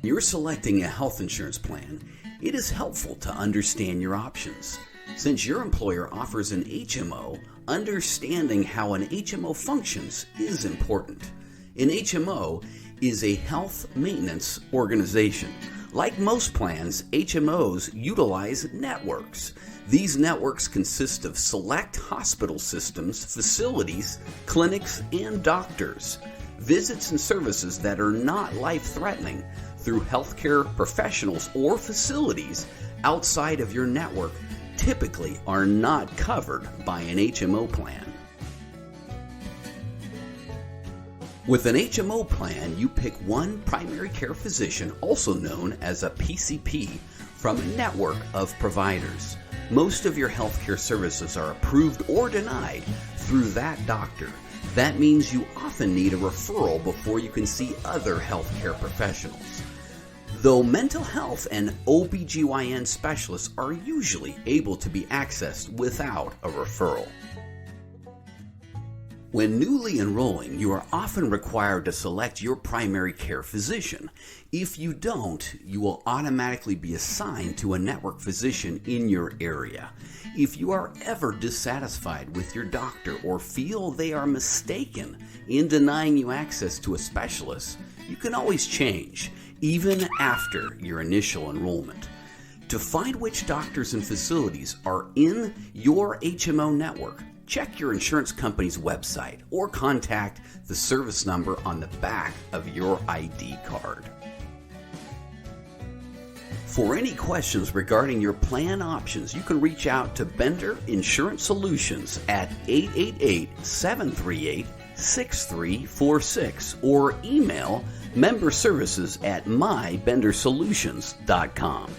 You're selecting a health insurance plan, it is helpful to understand your options. Since your employer offers an HMO, understanding how an HMO functions is important. An HMO is a health maintenance organization. Like most plans, HMOs utilize networks. These networks consist of select hospital systems, facilities, clinics, and doctors. Visits and services that are not life-threatening through healthcare professionals or facilities outside of your network typically are not covered by an HMO plan. With an HMO plan, you pick one primary care physician, also known as a PCP, from a network of providers. Most of your healthcare services are approved or denied through that doctor. That means you often need a referral before you can see other healthcare professionals. Though mental health and OBGYN specialists are usually able to be accessed without a referral. When newly enrolling, you are often required to select your primary care physician. If you don't, you will automatically be assigned to a network physician in your area. If you are ever dissatisfied with your doctor or feel they are mistaken in denying you access to a specialist, you can always change, even after your initial enrollment. To find which doctors and facilities are in your HMO network, check your insurance company's website or contact the service number on the back of your ID card. For any questions regarding your plan options, you can reach out to Bender Insurance Solutions at 888-738-6346 or email memberservices@mybendersolutions.com.